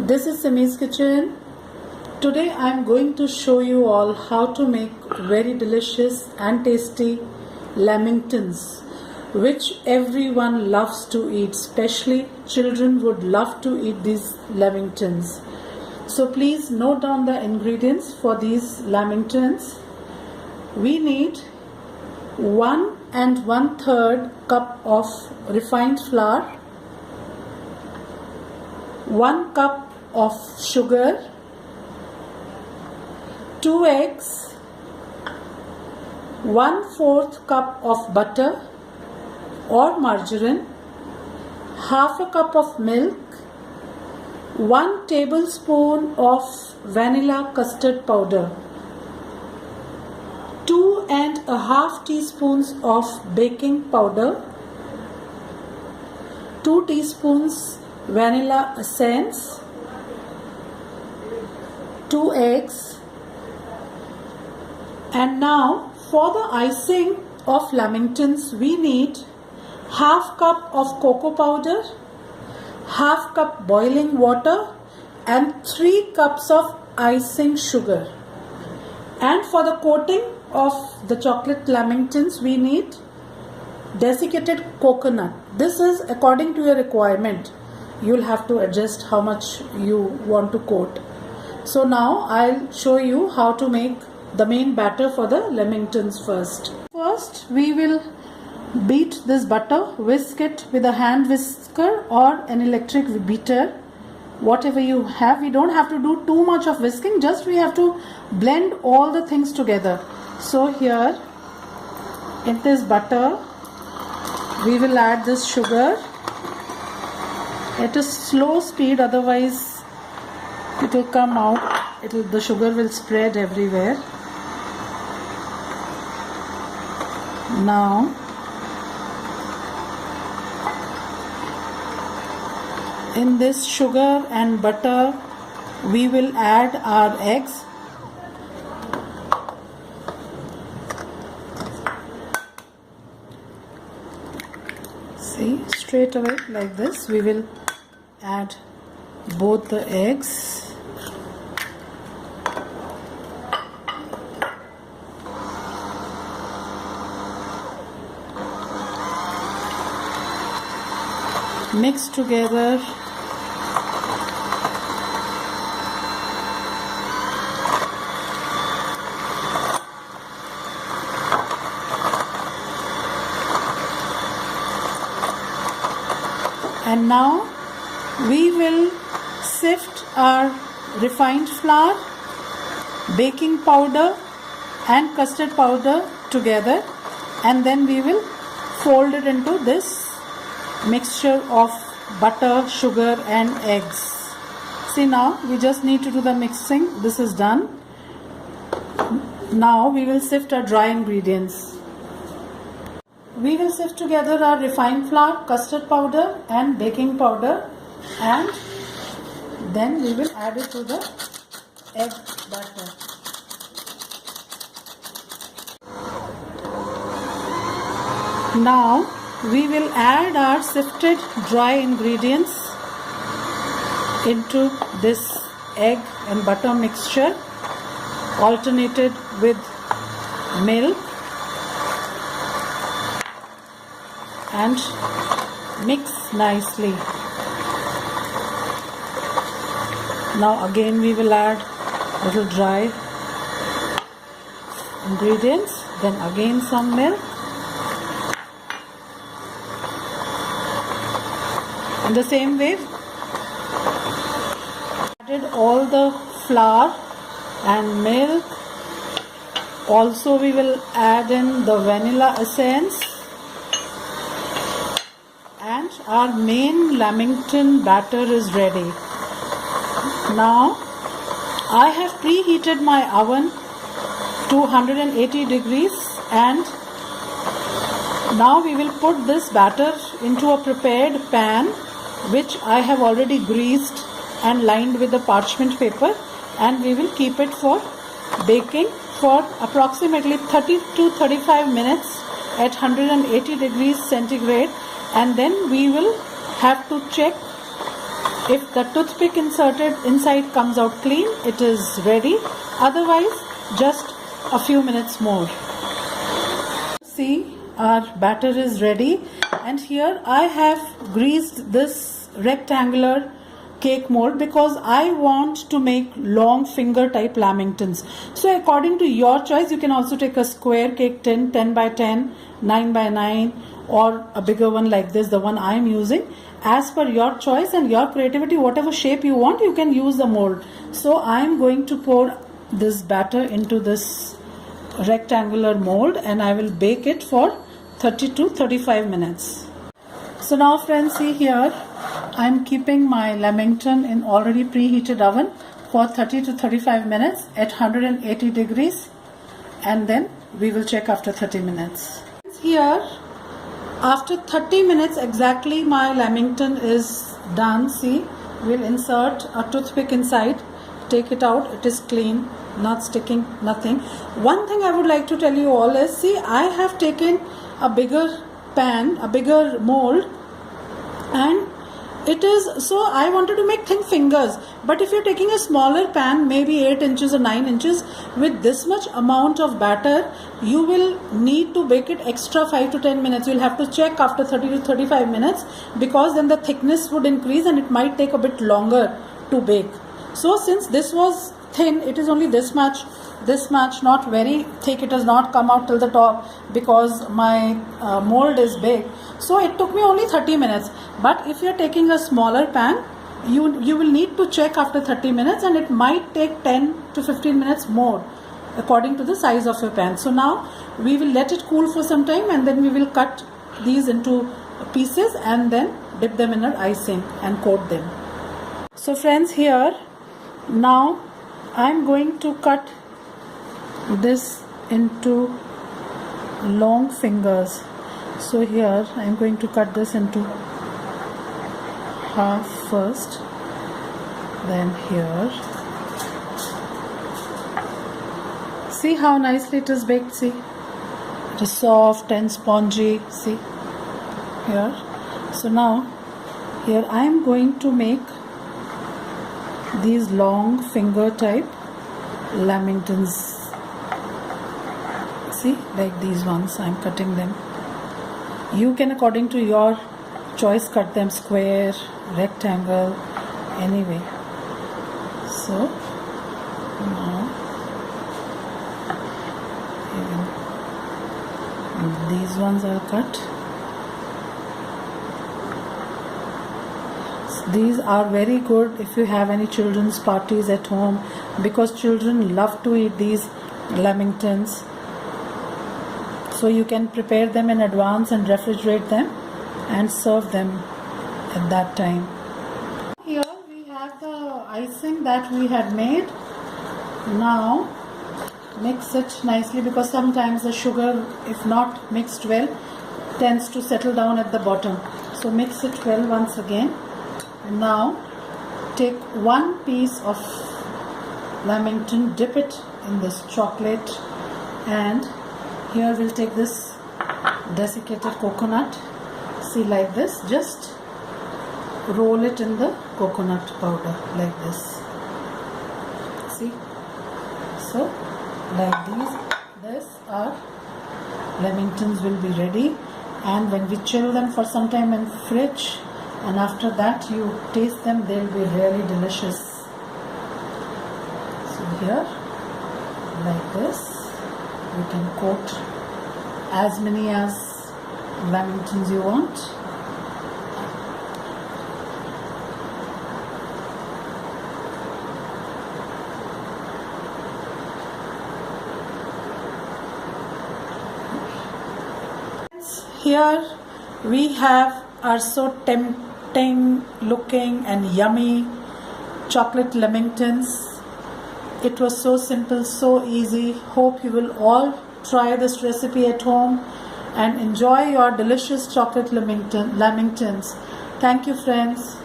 This is Simi's kitchen. Today I am going to show you all how to make very delicious and tasty lamingtons, which everyone loves to eat, especially children would love to eat these lamingtons. So please note down the ingredients for these lamingtons. We need 1 1/3 cup of refined flour, 1 cup of sugar, 2 eggs, 1/4 cup of butter or margarine, half a cup of milk, 1 tablespoon of vanilla custard powder, 2.5 teaspoons of baking powder, 2 teaspoons vanilla essence, 2 eggs. And now for the icing of lamingtons we need half cup of cocoa powder, half cup boiling water and 3 cups of icing sugar. And for the coating of the chocolate lamingtons we need desiccated coconut. This is according to your requirement. You'll have to adjust how much you want to coat. So now I'll show you how to make the main batter for the lamingtons first. First we will beat this butter, whisk it with a hand whisker or an electric beater, whatever you have. We don't have to do too much of whisking, just we have to blend all the things together. So here in this butter we will add this sugar at a slow speed, otherwise it will come out, the sugar will spread everywhere. Now in this sugar and butter we will add our eggs. See, straight away like this we will add both the eggs. Mix together. And now we will sift our refined flour, baking powder and custard powder together, and then we will fold it into this mixture of butter, sugar and eggs. See, now we just need to do the mixing. This is done. Now we will sift our dry ingredients. We will sift together our refined flour, custard powder and baking powder, and then we will add it to the egg batter. Now we will add our sifted dry ingredients into this egg and butter mixture, alternated with milk, and mix nicely. Now again we will add little dry ingredients, then again some milk, in the same way added all the flour and milk. Also we will add in the vanilla essence, and our main lamington batter is ready. Now I have preheated my oven to 180 degrees, and now we will put this batter into a prepared pan which I have already greased and lined with the parchment paper, and we will keep it for baking for approximately 30 to 35 minutes at 180 degrees centigrade, and then we will have to check If the toothpick inserted inside comes out clean, it is ready. Otherwise, just a few minutes more. See, our batter is ready, and here I have greased this rectangular cake mold because I want to make long finger type lamingtons. So according to your choice, you can also take a square cake tin, 10 by 10, 9 by 9, or a bigger one like this, the one I am using. As per your choice and your creativity, whatever shape you want, you can use the mold. So I am going to pour this batter into this rectangular mold, and I will bake it for 30 to 35 minutes. So now friends, see here, I am keeping my lamington in already preheated oven for 30 to 35 minutes at 180 degrees, and then we will check after 30 minutes. Here, after 30 minutes exactly, my lamington is done. See, we'll insert a toothpick inside, take it out, it is clean, not sticking, nothing. One thing I would like to tell you all is, see, I have taken a bigger pan, a bigger mold, and it is, so I wanted to make thin fingers, but if you're taking a smaller pan, maybe 8 inches or 9 inches, with this much amount of batter, you will need to bake it extra 5 to 10 minutes. You'll have to check after 30 to 35 minutes, because then the thickness would increase and it might take a bit longer to bake. So since this was thin, it is only this much, not very thick, it does not come out till the top because my mold is big. So it took me only 30 minutes. But if you're taking a smaller pan, you will need to check after 30 minutes, and it might take 10 to 15 minutes more according to the size of your pan. So now we will let it cool for some time, and then we will cut these into pieces and then dip them in our icing and coat them. So friends, here now I'm going to cut this into long fingers. So here I am going to cut this into half first, then here. See how nicely it is baked, see, it is soft and spongy, see here. So now here I am going to make these long finger type lamingtons. See, like these ones, I am cutting them. You can, according to your choice, cut them square, rectangle, anyway. So now even these ones are cut. These are very good if you have any children's parties at home, because children love to eat these lamingtons. So you can prepare them in advance and refrigerate them and serve them at that time. Here we have the icing that we had made. Now mix it nicely, because sometimes the sugar, if not mixed well, tends to settle down at the bottom. So mix it well once again. Now take one piece of lamington, dip it in this chocolate, and here we'll take this desiccated coconut. See, like this, just roll it in the coconut powder like this. See, so like this our lamingtons will be ready, and when we chill them for some time in fridge, and after that you taste them, they'll be really delicious. So here, like this, you can coat as many as lamingtons you want. Here we have our so tempting looking and yummy chocolate lamingtons. It was so simple, so easy. Hope you will all try this recipe at home and enjoy your delicious chocolate lamingtons. Thank you, friends.